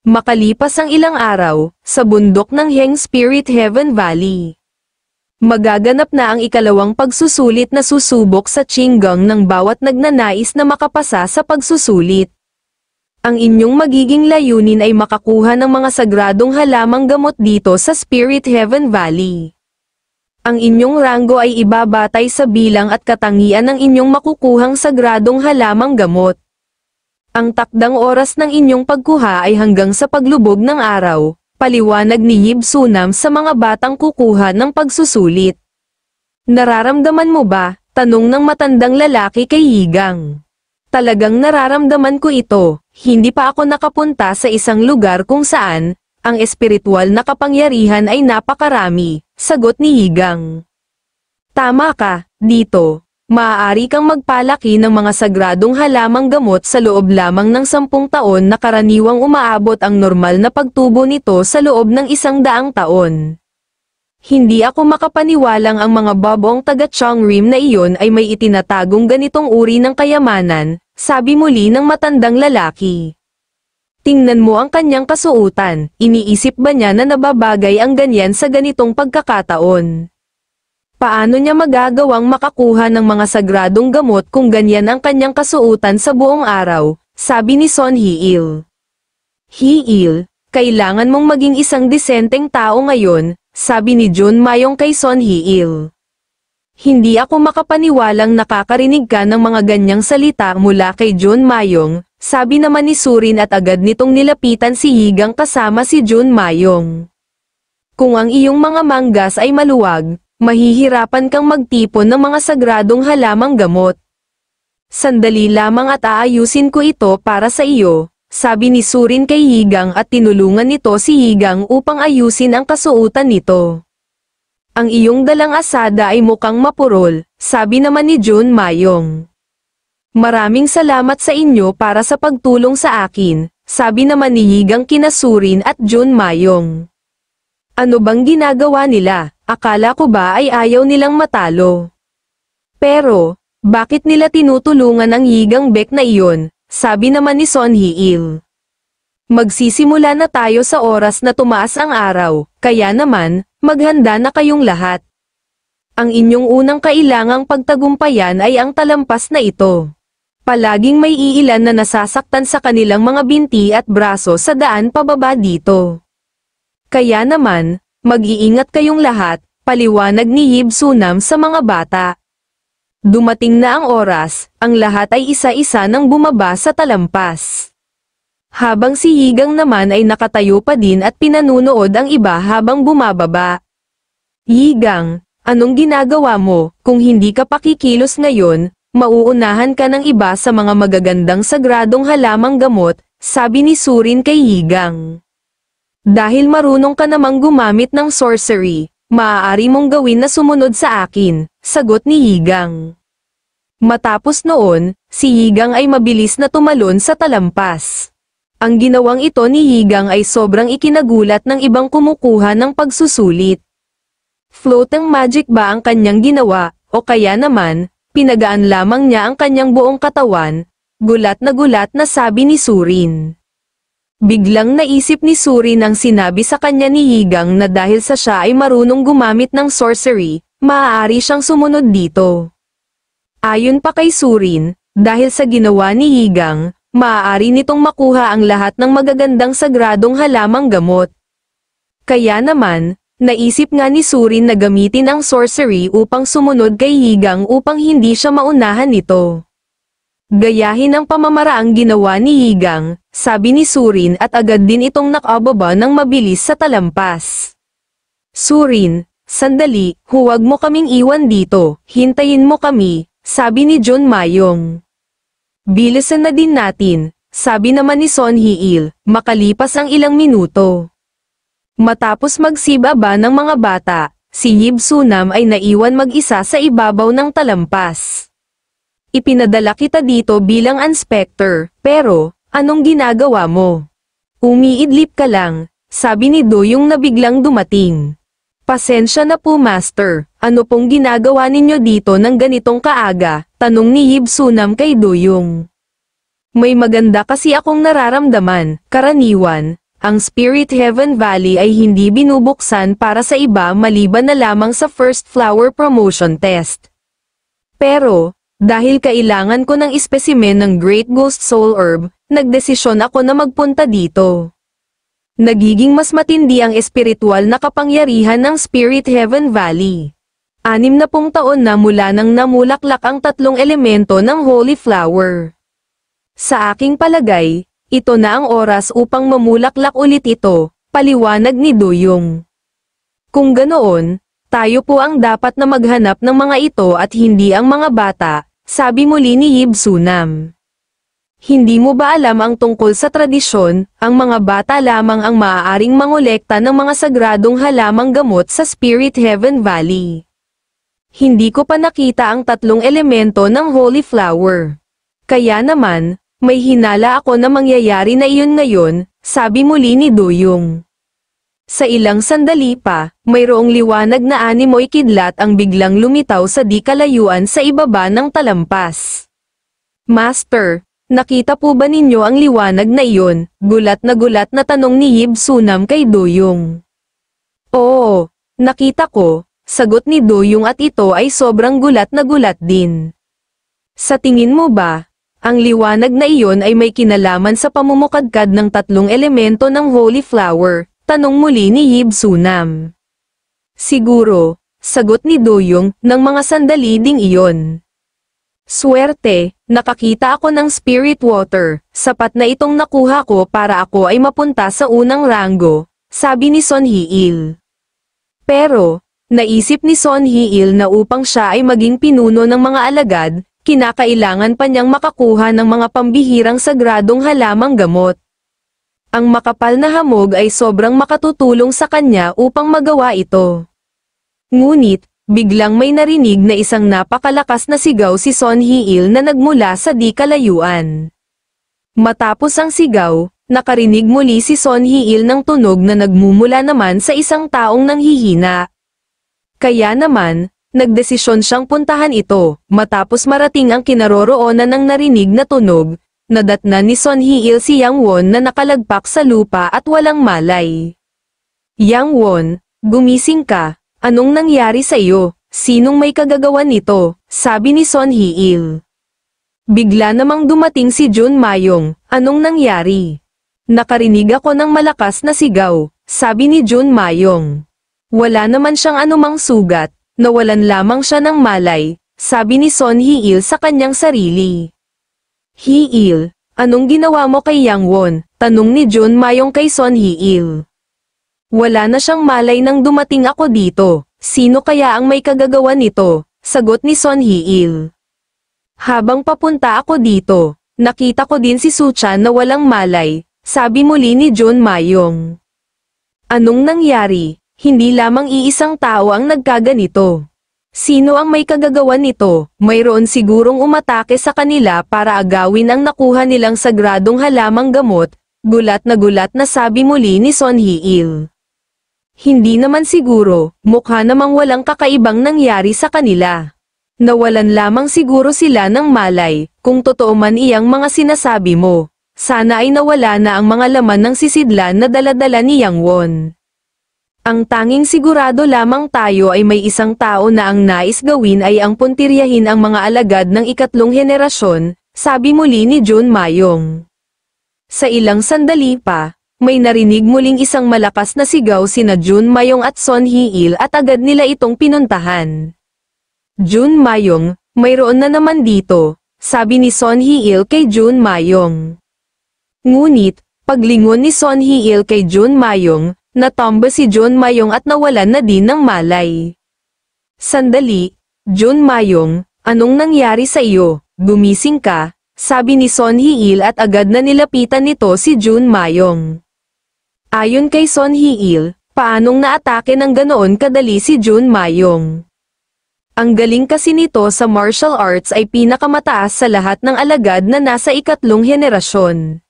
Makalipas ang ilang araw, sa bundok ng Heng Spirit Heaven Valley. Magaganap na ang ikalawang pagsusulit na susubok sa Qinggang ng bawat nagnanais na makapasa sa pagsusulit. Ang inyong magiging layunin ay makakuha ng mga sagradong halamang gamot dito sa Spirit Heaven Valley. Ang inyong ranggo ay ibabatay sa bilang at katangian ng inyong makukuhang sagradong halamang gamot. Ang takdang oras ng inyong pagkuha ay hanggang sa paglubog ng araw, paliwanag ni Yib Sunam sa mga batang kukuha ng pagsusulit. Nararamdaman mo ba? Tanong ng matandang lalaki kay Yigang. Talagang nararamdaman ko ito, hindi pa ako nakapunta sa isang lugar kung saan, ang espiritual na kapangyarihan ay napakarami, sagot ni Yigang. Tama ka, dito. Maaari kang magpalaki ng mga sagradong halamang gamot sa loob lamang ng 10 taon na karaniwang umaabot ang normal na pagtubo nito sa loob ng 100 taon. Hindi ako makapaniwalang ang mga babong taga Changrim na iyon ay may itinatagong ganitong uri ng kayamanan, sabi muli ng matandang lalaki. Tingnan mo ang kanyang kasuotan, iniisip ba niya na nababagay ang ganyan sa ganitong pagkakataon? Paano niya magagawang makakuha ng mga sagradong gamot kung ganyan ang kanyang kasuotan sa buong araw, sabi ni Son Hee-il. Hee-il, kailangan mong maging isang disenteng tao ngayon, sabi ni Jun Mayong kay Son Hee-il. Hindi ako makapaniwalang nakakarinig ka ng mga ganyang salita mula kay Jun Mayong, sabi naman ni Surin at agad nitong nilapitan si Yigang kasama si Jun Mayong. Kung ang iyong mga manggas ay maluwag, mahihirapan kang magtipon ng mga sagradong halamang gamot. Sandali lamang at aayusin ko ito para sa iyo, sabi ni Surin kay Yigang at tinulungan nito si Yigang upang ayusin ang kasuotan nito. Ang iyong dalang asada ay mukhang mapurol, sabi naman ni Jun Mayong. Maraming salamat sa inyo para sa pagtulong sa akin, sabi naman ni Yigang kina Surin at Jun Mayong. Ano bang ginagawa nila? Akala ko ba ay ayaw nilang matalo? Pero, bakit nila tinutulungan ang Yigang Bek na iyon? Sabi naman ni Son Hee-il. Magsisimula na tayo sa oras na tumaas ang araw, kaya naman, maghanda na kayong lahat. Ang inyong unang kailangang pagtagumpayan ay ang talampas na ito. Palaging may iilan na nasasaktan sa kanilang mga binti at braso sa daan pababa dito. Kaya naman, mag-iingat kayong lahat, paliwanag ni Yib Sunam sa mga bata. Dumating na ang oras, ang lahat ay isa-isa nang bumaba sa talampas. Habang si Yigang naman ay nakatayo pa din at pinanunood ang iba habang bumababa. Yigang, anong ginagawa mo? Kung hindi ka pakikilos ngayon, mauunahan ka ng iba sa mga magagandang sagradong halamang gamot, sabi ni Surin kay Yigang. Dahil marunong ka namang gumamit ng sorcery, maaari mong gawin na sumunod sa akin, sagot ni Yigang. Matapos noon, si Yigang ay mabilis na tumalon sa talampas. Ang ginawang ito ni Yigang ay sobrang ikinagulat ng ibang kumukuha ng pagsusulit. Floating magic ba ang kanyang ginawa, o kaya naman, pinagaan lamang niya ang kanyang buong katawan? Gulat na sabi ni Surin. Biglang naisip ni Surin ang sinabi sa kanya ni Yigang na dahil sa siya ay marunong gumamit ng sorcery, maaari siyang sumunod dito. Ayon pa kay Surin, dahil sa ginawa ni Yigang, maaari nitong makuha ang lahat ng magagandang sagradong halamang gamot. Kaya naman, naisip nga ni Surin na gamitin ang sorcery upang sumunod kay Yigang upang hindi siya maunahan nito. Gayahin ang pamamaraang ginawa ni Yigang, sabi ni Surin at agad din itong nakababa ng mabilis sa talampas. Surin, sandali, huwag mo kaming iwan dito, hintayin mo kami, sabi ni Jun Mayong. Bilisan na din natin, sabi naman ni Son Hee-il, makalipas ang ilang minuto. Matapos magsibaba ng mga bata, si Yib Sunam ay naiwan mag-isa sa ibabaw ng talampas. Ipinadala kita dito bilang inspector, pero, anong ginagawa mo? Umiidlip ka lang, sabi ni Doyong na biglang dumating. Pasensya na po master, ano pong ginagawa ninyo dito ng ganitong kaaga? Tanong ni Yib Sunam kay Doyong. May maganda kasi akong nararamdaman, karaniwan, ang Spirit Heaven Valley ay hindi binubuksan para sa iba maliban na lamang sa First Flower Promotion Test. Pero, dahil kailangan ko ng espesimen ng Great Ghost Soul Herb, nagdesisyon ako na magpunta dito. Nagiging mas matindi ang espiritual na kapangyarihan ng Spirit Heaven Valley. 60 taon na mula nang namulaklak ang tatlong elemento ng Holy Flower. Sa aking palagay, ito na ang oras upang mamulaklak ulit ito, paliwanag ni Duyong. Kung ganoon, tayo po ang dapat na maghanap ng mga ito at hindi ang mga bata, sabi muli ni Yib Sunam. Hindi mo ba alam ang tungkol sa tradisyon, ang mga bata lamang ang maaaring mangolekta ng mga sagradong halamang gamot sa Spirit Heaven Valley. Hindi ko pa nakita ang tatlong elemento ng Holy Flower. Kaya naman, may hinala ako na mangyayari na iyon ngayon, sabi muli ni Duyong. Sa ilang sandali pa, mayroong liwanag na animoy kidlat ang biglang lumitaw sa di kalayuan sa ibaba ng talampas. Master, nakita po ba ninyo ang liwanag na iyon? Gulat na tanong ni Yib Sunam kay Duyong. Oo, nakita ko, sagot ni Duyong at ito ay sobrang gulat na gulat din. Sa tingin mo ba, ang liwanag na iyon ay may kinalaman sa pamumukadkad ng tatlong elemento ng Holy Flower? Tanong muli ni Yib Sunam. Siguro, sagot ni Duyong, ng mga sandali ding iyon. Swerte, nakakita ako ng Spirit Water, sapat na itong nakuha ko para ako ay mapunta sa unang ranggo, sabi ni Son Hee-il. Pero, naisip ni Son Hee-il na upang siya ay maging pinuno ng mga alagad, kinakailangan pa niyang makakuha ng mga pambihirang sagradong halamang gamot. Ang makapal na hamog ay sobrang makatutulong sa kanya upang magawa ito. Ngunit, biglang may narinig na isang napakalakas na sigaw si Son Hee-il na nagmula sa di kalayuan. Matapos ang sigaw, nakarinig muli si Son Hee-il ng tunog na nagmumula naman sa isang taong nanghihina. Kaya naman, nagdesisyon siyang puntahan ito, matapos marating ang kinaroroonan ng narinig na tunog. Nadatnan ni Son Hee-il si Yang Won na nakalagpak sa lupa at walang malay. Yang Won, gumising ka, anong nangyari sa iyo? Sinong may kagagawan nito? Sabi ni Son Hee-il. Bigla namang dumating si Jun Mayong, anong nangyari? Nakarinig ako ng malakas na sigaw, sabi ni Jun Mayong. Wala naman siyang anumang sugat, nawalan lamang siya ng malay, sabi ni Son Hee-il sa kanyang sarili. Hee-il, anong ginawa mo kay Yang Won? Tanong ni Jun Mayong kay Son Hee-il. Wala na siyang malay nang dumating ako dito, sino kaya ang may kagagawan nito? Sagot ni Son Hee-il. Habang papunta ako dito, nakita ko din si Suchan na walang malay, sabi muli ni Jun Mayong. Anong nangyari? Hindi lamang iisang tao ang nagkaganito. Sino ang may kagagawan nito? Mayroon sigurong umatake sa kanila para agawin ang nakuha nilang sagradong halamang gamot, gulat na sabi muli ni Son Hee-il. Hindi naman siguro, mukha namang walang kakaibang nangyari sa kanila. Nawalan lamang siguro sila ng malay, kung totoo man iyang mga sinasabi mo. Sana ay nawala na ang mga laman ng sisidlan na dala-dala ni Yang Won. Ang tanging sigurado lamang tayo ay may isang tao na ang nais gawin ay ang puntiryahin ang mga alagad ng ikatlong henerasyon, sabi muli ni Jun Mayong. Sa ilang sandali pa, may narinig muling isang malakas na sigaw sina Jun Mayong at Son Hee-il at agad nila itong pinuntahan. Jun Mayong, mayroon na naman dito, sabi ni Son Hee-il kay Jun Mayong. Ngunit, paglingon ni Son Hee-il kay Jun Mayong, natomba si Jun Mayong at nawalan na din ng malay. Sandali, Jun Mayong, anong nangyari sa iyo? Gumising ka, sabi ni Son Hee-il at agad na nilapitan nito si Jun Mayong. Ayon kay Son Hee-il, paanong naatake ng ganoon kadali si Jun Mayong? Ang galing kasi nito sa martial arts ay pinakamataas sa lahat ng alagad na nasa ikatlong henerasyon.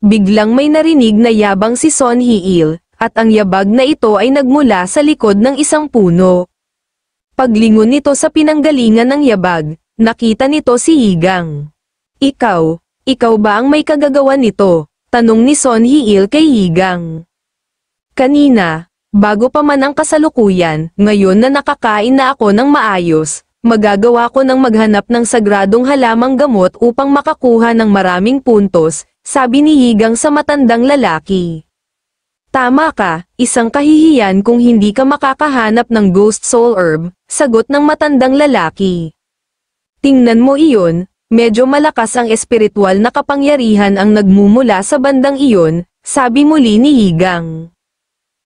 Biglang may narinig na yabang si Son Hee-il, at ang yabag na ito ay nagmula sa likod ng isang puno. Paglingon nito sa pinanggalingan ng yabag, nakita nito si Yigang. Ikaw ba ang may kagagawan nito? Tanong ni Son Hee-il kay Yigang. Kanina, bago pa man ang kasalukuyan, ngayon na nakakain na ako ng maayos, magagawa ko ng maghanap ng sagradong halamang gamot upang makakuha ng maraming puntos, sabi ni Yigang sa matandang lalaki. Tama ka, isang kahihiyan kung hindi ka makakahanap ng Ghost Soul Herb, sagot ng matandang lalaki. Tingnan mo iyon, medyo malakas ang espiritual na kapangyarihan ang nagmumula sa bandang iyon, sabi muli ni Yigang.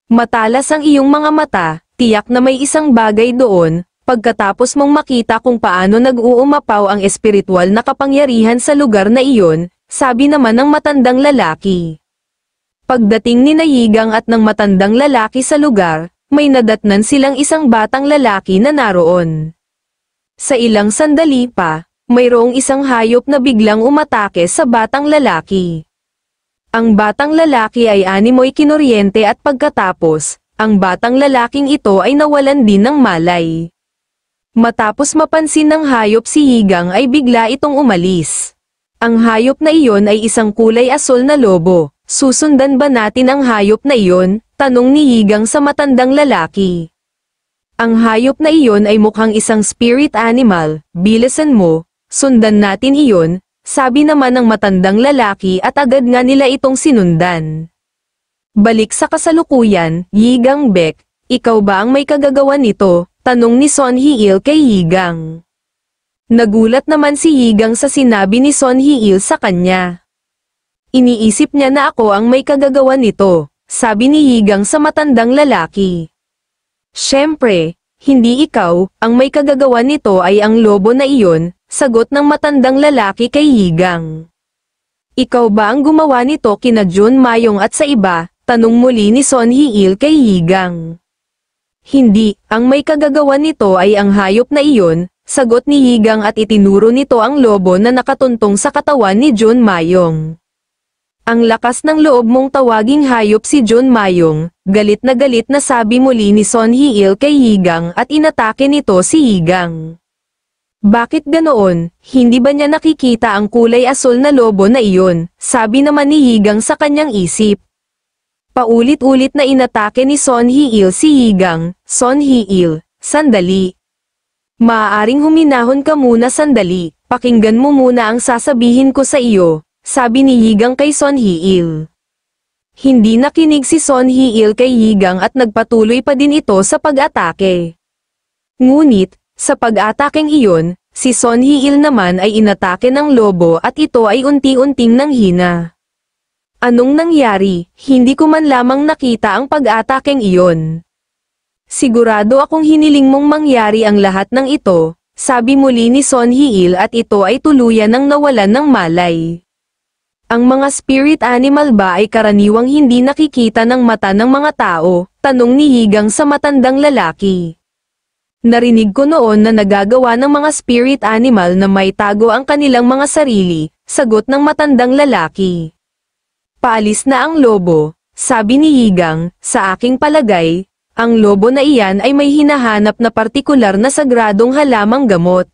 Matalas ang iyong mga mata, tiyak na may isang bagay doon, pagkatapos mong makita kung paano nag-uumapaw ang espiritual na kapangyarihan sa lugar na iyon, sabi naman ng matandang lalaki. Pagdating ni Yigang at ng matandang lalaki sa lugar, may nadatnan silang isang batang lalaki na naroon. Sa ilang sandali pa, mayroong isang hayop na biglang umatake sa batang lalaki. Ang batang lalaki ay animoy kinuryente at pagkatapos, ang batang lalaking ito ay nawalan din ng malay. Matapos mapansin ng hayop si Yigang ay bigla itong umalis. Ang hayop na iyon ay isang kulay asul na lobo. Susundan ba natin ang hayop na iyon? Tanong ni Yigang sa matandang lalaki. Ang hayop na iyon ay mukhang isang spirit animal, bilisan mo. Sundan natin iyon, sabi naman ng matandang lalaki at agad nga nila itong sinundan. Balik sa kasalukuyan, Yigang Bek, ikaw ba ang may kagagawan nito? Tanong ni Son Hee-il kay Yigang. Nagulat naman si Yigang sa sinabi ni Son Hee-il sa kanya. Iniisip niya na ako ang may kagagawan nito, sabi ni Yigang sa matandang lalaki. Siyempre, hindi ikaw, ang may kagagawan nito ay ang lobo na iyon, sagot ng matandang lalaki kay Yigang. Ikaw ba ang gumawa nito kina Jun Mayong at sa iba? Tanong muli ni Son Hee-il kay Yigang. Hindi, ang may kagagawan nito ay ang hayop na iyon, sagot ni Yigang at itinuro nito ang lobo na nakatuntong sa katawan ni Jun Mayong. Ang lakas ng loob mong tawaging hayop si Jun Mayong, galit na sabi muli ni Son Hee-il kay Yigang at inatake nito si Yigang. Bakit ganoon? Hindi ba niya nakikita ang kulay asul na lobo na iyon? Sabi naman ni Yigang sa kanyang isip. Paulit-ulit na inatake ni Son Hee-il si Yigang. Son Hee-il, sandali. Maaaring huminahon ka muna sandali, pakinggan mo muna ang sasabihin ko sa iyo, sabi ni Yigang kay Son Hee-il. Hindi nakinig si Son Hee-il kay Yigang at nagpatuloy pa din ito sa pag-atake. Ngunit, sa pag-atakeng iyon, si Son Hee-il naman ay inatake ng lobo at ito ay unti-unting nanghina. Anong nangyari? Hindi ko man lamang nakita ang pag-atakeng iyon. Sigurado akong hiniling mong mangyari ang lahat ng ito, sabi muli ni Son Hee-il at ito ay tuluyan ng nawalan ng malay. Ang mga spirit animal ba ay karaniwang hindi nakikita ng mata ng mga tao? Tanong ni Yigang sa matandang lalaki. Narinig ko noon na nagagawa ng mga spirit animal na may tago ang kanilang mga sarili, sagot ng matandang lalaki. Paalis na ang lobo, sabi ni Yigang, sa aking palagay, ang lobo na iyan ay may hinahanap na partikular na sagradong halamang gamot.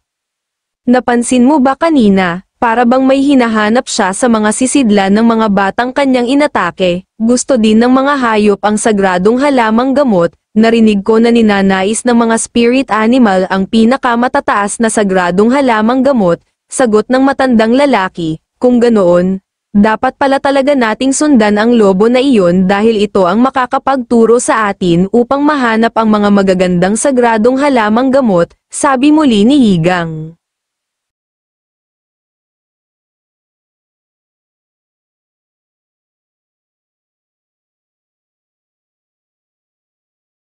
Napansin mo ba kanina, para bang may hinahanap siya sa mga sisidlan ng mga batang kanyang inatake, gusto din ng mga hayop ang sagradong halamang gamot. Narinig ko na ninanais ng mga spirit animal ang pinakamatataas na sagradong halamang gamot, sagot ng matandang lalaki, kung ganoon, dapat pala talaga nating sundan ang lobo na iyon dahil ito ang makakapagturo sa atin upang mahanap ang mga magagandang sagradong halamang gamot, sabi muli ni Yigang.